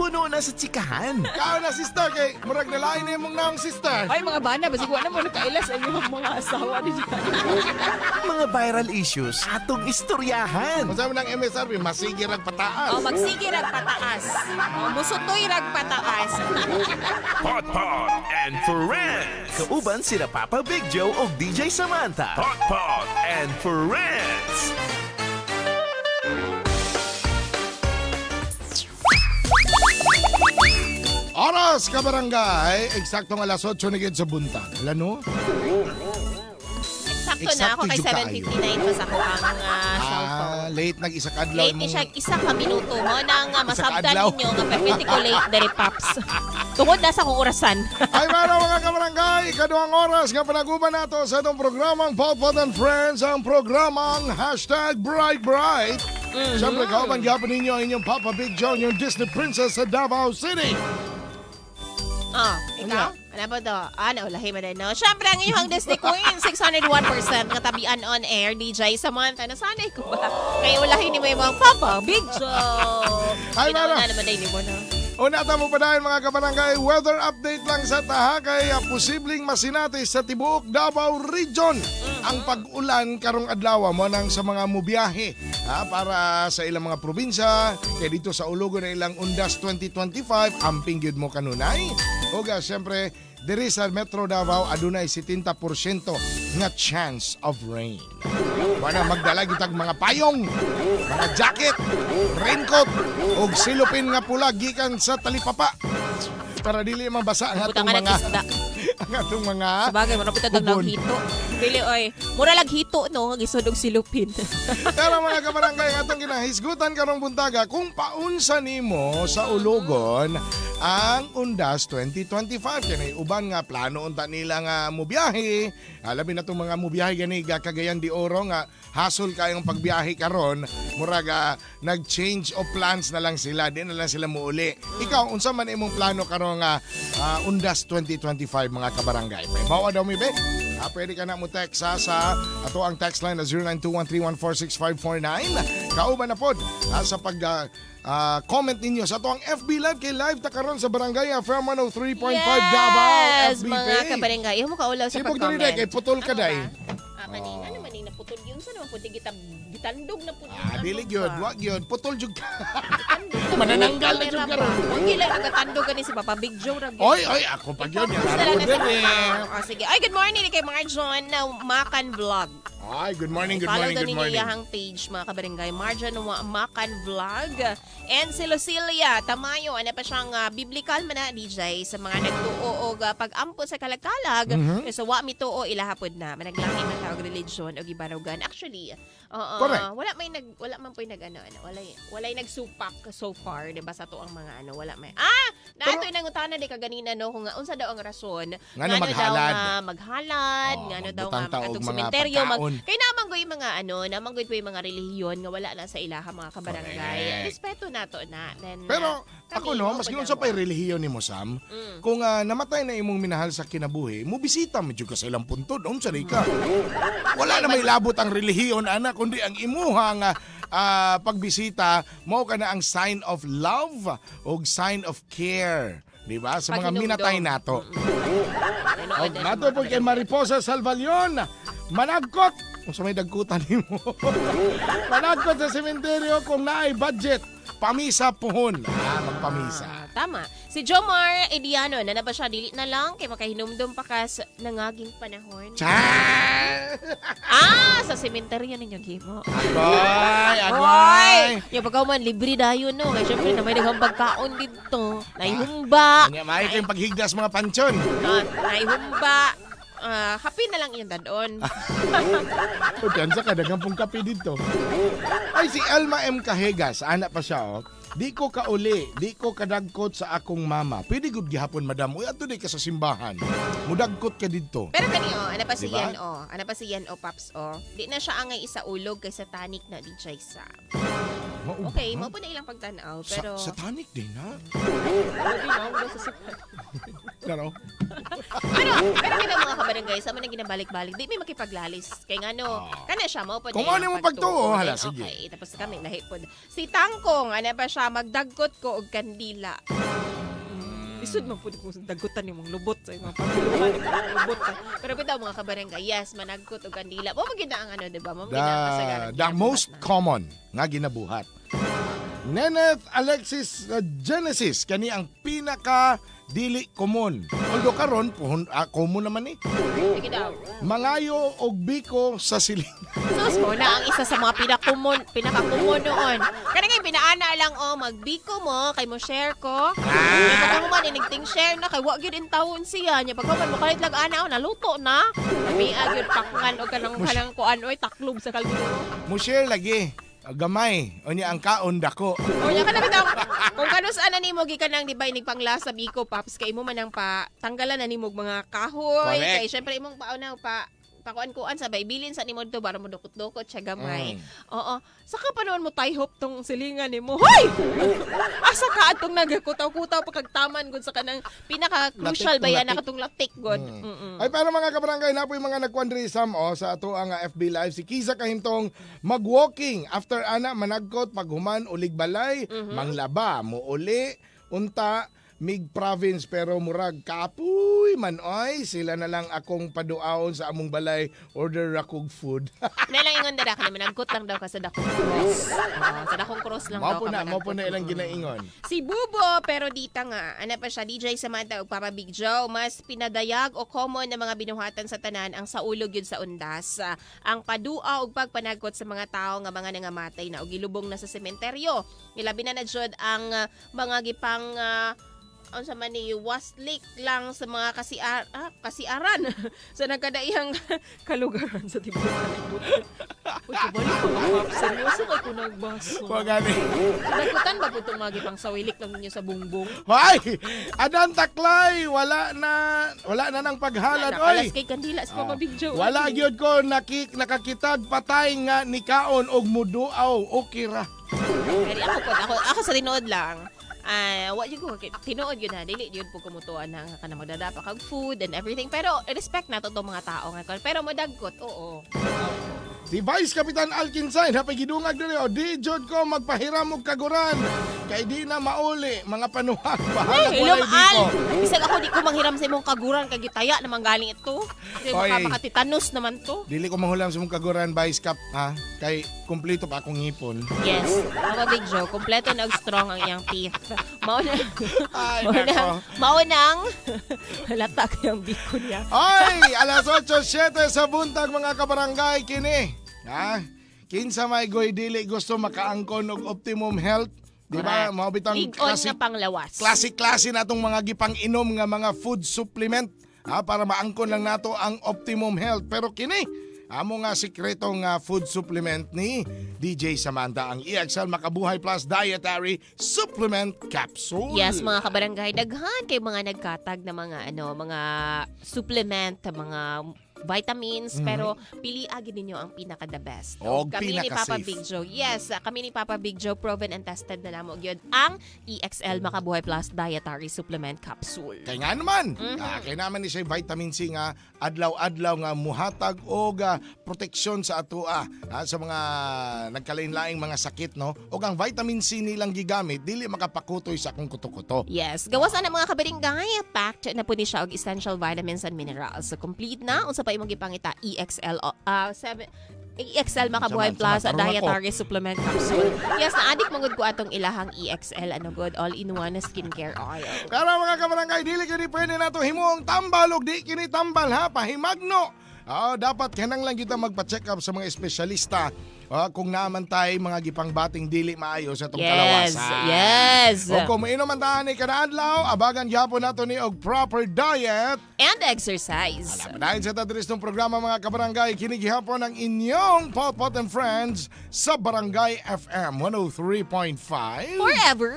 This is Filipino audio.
puno na sa tsikahan. Kao na sister kay murag nalain na mong naong sister. Ay, mga bana, basig wala mo nakailas ay yung mga asawa ni dyan. Mga viral issues atong istoryahan. Masama ng MSRP, masigir ang pataas. Magsige rag pataas. Musutoy rag pataas. Pot and Friends. Kauban sila Papa Big Joe o DJ Samantha. Pot and Friends. Oras ka barangay, eksaktong alas 8 na gid sa buntag. Wala no? Sakto na ako kay 7:59 pa sa ko ang cellphone. Late nag-isa kadlaw Late ni siya isa ka minuto mo nang masabdan kadlaw. ninyo nga perfectly ko late dere pops. Tungod na sa kong orasan. Ay mga kabarangay, ikaduhang oras nga panaguban nato sa itong programang Pot and Friends, ang programang #BrightBright. Siyempre, kauban gyapon ninyo ang inyong Papa Big Joe, yung Disney Princess sa Davao City. Ikaw? Ano ba to? Naulahi mo din, no? Siyempre, ang iyong Disney Queen, 601% nga tabian on air, DJ Samantha. Nasanay ko ba? Kaya ulahin ni mo yung mga Papa Big Joe. Ay, Ginawa Mara. na naman din mo, no? Unata mo pa dahil mga kabarangay, weather update lang sa taha kay posibleng masinati sa tibuok Davao Region ang pag-ulan karong adlaw mo nang sa mga mubiyahe para sa ilang mga probinsya kay dito sa ulogo na ilang Undas 2025 amping gyud mo kanunay. Oga syempre diri sa Metro Davao adunay 70% nga chance of rain. Wala magdala gitag mga payong, mga jacket, raincoat ug silupin nga pula gikan sa talipapa para dili mabasa ang atong Butangan mga ng isda. ang atong mga Sabagay, marapit na bubon. hito. Dili, oy. Mura lang hito, no? Gisod og silupin. Pero mga kabarangay, atong kinahisgutan karong buntaga kung paunsa nimo sa ulogon ang Undas 2025. Kaya uban nga plano unta nila nga mubiyahe. Alabi na itong mga mubiyahe gani Cagayan de Oro nga hasol kayong pagbiyahe karon muraga nag-change of plans na lang sila. Di na lang sila muuli. Ikaw, unsa man imong plano karon nga Undas 2025 mga kabarangay? May bawa daw mi be? Pwede ka na mo text sa ato ang text line na 0921-314-6549. Kauban na pod sa pag comment ninyo sa ato ang FB Live kay live ta karon sa Barangay FM 103.5 Davao FB mga page. kabarangay. Yung makaulaw sa Sipog pag-comment. dali day kay putol ka day. Kanina naman yung naputol yun. Saan naman puti gitandog na puti. Dili gyud, wa gyud, putol jud ka. Manananggal na jud karon. Huwag gila nagatandog ni si Papa Big Joe. Oy, ako pa gyud yan. Ako din eh. Sige. Ay, good morning kay Marjon na Makan Vlog. Ay, good morning, good Follow morning, daw good ninyo morning. iyahang page mga kabarangay. Marjon Makan Vlog. And si Lucilia Tamayo, ano pa siyang biblical man na DJ sa mga nagtuo o pag-ampo sa kalagkalag. So wa mituo ilahapod na. Managlahi man tawag religion o gibarugan. Actually, Correct. wala man po'y wala nagsupak so far, 'di ba sa to ang mga wala may. Nato nangutana di kaganina no kung unsa daw ang rason. Ngano maghalad. Maghalad, ngano daw nga butang katong taog mga sementeryo pagkaon. kay naman goy mga naman goy mga relihiyon nga wala na sa ilaha mga kabarangay. Correct. Respeto nato na. Then, Pero kami, ako no, maski unsa pa'y relihiyon nimo Sam, kung namatay na imong minahal sa kinabuhi, mo bisita medyo ka sa ilang puntod, unsa di ka. Wala na may labot ang relihiyon ana kundi ang imuha nga pagbisita mao kana ang sign of love o sign of care. Di ba? Sa mga minatay nato. Nato po kay Mariposa Salvalion. Managkot. Kung sa may dagkutan nimo. Managkot sa sementeryo kung naay budget. Pamisa pohon. Magpamisa. Tama. Si Jomar Ediano, na ba siya? Dili na lang kay makahinumdum pa ka sa nangaging panahon. Sa sementeryo ninyo gimo. Agoy! Yung pagkaw man, libre dayon no. Kaya syempre na may naghang pagkaon dito. Naihumba. May kayong paghigdas mga pansyon. Naihumba. Happy na lang yung dadon. O dyan sa kadagang pong kape dito. Ay, si Elma M. Cahegas, anak pa siya, Di ko kauli, di ko kadagkot sa akong mama. Pwede gud gihapon, madam. Uy, ato di ka sa simbahan. Mudagkot ka dito. Pero kani ano pa si Diba? Yan Ano pa si Yan Paps Di na siya angay isa ulog kay satanik na DJ Sam. Okay, mo po na ilang pagtanaw, pero... Sa tonic din, ha? Grabe na, wala sa sukat. Ano? Pero kita mga kabarangay, sa mga ginabalik-balik, di may makipaglalis. Kaya nga no, kana siya mo po Kung ano mo pagtuo, hala, sige. Okay, tapos kami nahipod. Si Tangkong, ano ba siya, magdagkot ko og kandila. Isud man po ko dagutan nimong lubot sa mga pagluhan lubot. Pero bitaw mga kabarangay, yes, managkot og kandila. Mo magina ang ano, di ba? Mo magina ang kasagaran. The most common nga ginabuhat. Neneth Alexis Genesis, kani ang pinaka dili common. Although karon common naman eh. Sige daw. Mangayo og biko sa siling. Sus mo na ang isa sa mga pinaka-common noon. Kaya nga pinaana lang magbiko mo kay mo share ko. Kaya pag man inigting share na kay wa gyud in taon siya nya pag mo kalit lag ana naluto na. Kami agyud pakngan og kanang kuan oy taklob sa kalburo. Mo share lagi. Gamay. O niya ang kaon dako. O nya kana bitaw. Kung kanus ana nimo gikan nang di ba inig panglasa biko pops kay imo man ang tanggalan na nimo mga kahoy. Correct. Kay syempre imong paunaw pakuan-kuan sa bilin sa nimo dito para mo dukot-dukot siya gamay. Oo. Saka pa noon mo tayhop tong silingan nimo. Hoy! Asa ka atong nagakutaw-kutaw pagkagtaman gud sa kanang pinaka-crucial ba yan nakatong latik gud. Ay para mga kabarangay na po yung mga nagkwandrisam sa ato ang FB Live. Si Kiza kahintong mag-walking. After ana managkot paghuman ulig balay. Manglaba mo uli. Unta mig province pero murag kapoy man oy sila na lang akong paduaon sa among balay order rakog food. Nalang ingon dara ka naman nagkot lang daw ka sa dakong cross. Sa dakong cross lang daw ka. Mo po na ilang ginaingon. Si Bubo pero dita nga ana pa siya DJ Samantha ug Papa Big Joe mas pinadayag o common na mga binuhatan sa tanan ang saulog yun sa undas. Ang padua ug pagpanagkot sa mga tao nga mga nangamatay na ug gilubong na sa sementeryo. Ilabi na jud ang mga gipang sa man ni waslik lang sa mga kasiaran sa nagkadaihang kalugaran sa tibuok kalibutan. Uy, kabalik ko mga seryoso kay ko nagbaso. Ko gani. Dagutan ba po itong mga gipang sawilik lang ninyo sa bungbong? Hoy! Adan taklay, wala na nang paghalad oy. Nakalas kay kandila sa Papa Big Joe. Wala gyud ko nakakitag patay nga ni kaon og muduaw okay ra. Pero ako sa tinuod lang. Wa jud ko tinuod yun na dili yun po kumutuan na kana magdadapa kag food and everything pero respect nato tong mga tao nga pero madagkot oo. Si Vice Kapitan Alkinsay napagidungag diri di jud ko magpahiram og kaguran kay di na mauli mga panuhak bahala ko Ilong di ko. Bisag ako di ko manghiram sa imong kaguran kay gitaya naman galing ito. Kasi baka Oy. makatitanos naman to. Dili ko manghulam sa mong kaguran Vice Kap ha kay kumpleto pa akong ngipon. Yes, Papa Big Joe, kompleto na og strong ang iyang teeth. Ay nako. Maunang halata kayang biko niya. Ay, alas 8:07 sa buntag mga kabarangay kini. Ha? Kinsa may goy dili gusto makaangkon og optimum health, di ba? Mao bitang Ligon na panglawas. klase natong mga gipang inom nga mga food supplement para maangkon lang nato ang optimum health. Pero kini amo nga sikretong food supplement ni DJ Samantha ang EXL Makabuhay Plus Dietary Supplement Capsule. Yes, mga kabarangay, daghan kay mga nagkatag na mga supplement, mga vitamins, pero pili agad ninyo ang pinaka the best. Og Kami ni Papa pinaka-safe. Big Joe. Yes, kami ni Papa Big Joe proven and tested na namo gyud ang EXL Makabuhay Plus Dietary Supplement Capsule. Kaya nga naman, kaya naman ni siya vitamin C nga adlaw-adlaw nga muhatag og proteksyon sa atua sa mga nagkalain-laing mga sakit no. Og ang vitamin C nilang gigamit dili makapakutoy sa akong kuto-kuto. Yes, gawas na mga kabarangay, packed na po ni siya og essential vitamins and minerals. So complete na unsa pa imong gipangita EXL EXL Makabuhay Plus Sama, Dietary Supplement Capsule. Yes, na-addict mangud ko atong ilahang EXL good all-in-one skincare oil. Pero mga kabarangay, dili kini pwede nato himuong tambal og di kini tambal ha, pahimagno. Dapat kanang lang kita magpa-check up sa mga espesyalista kung naman tay mga gipang bating dili maayo sa itong kalawasan. Yes. O kung mainom man tahan ni kada adlaw, abagan gyapon nato ni og proper diet. And exercise. Dahil sa tadris ng programa mga kabarangay, kinigihapon ang inyong Pot and Friends sa Barangay FM 103.5. Forever.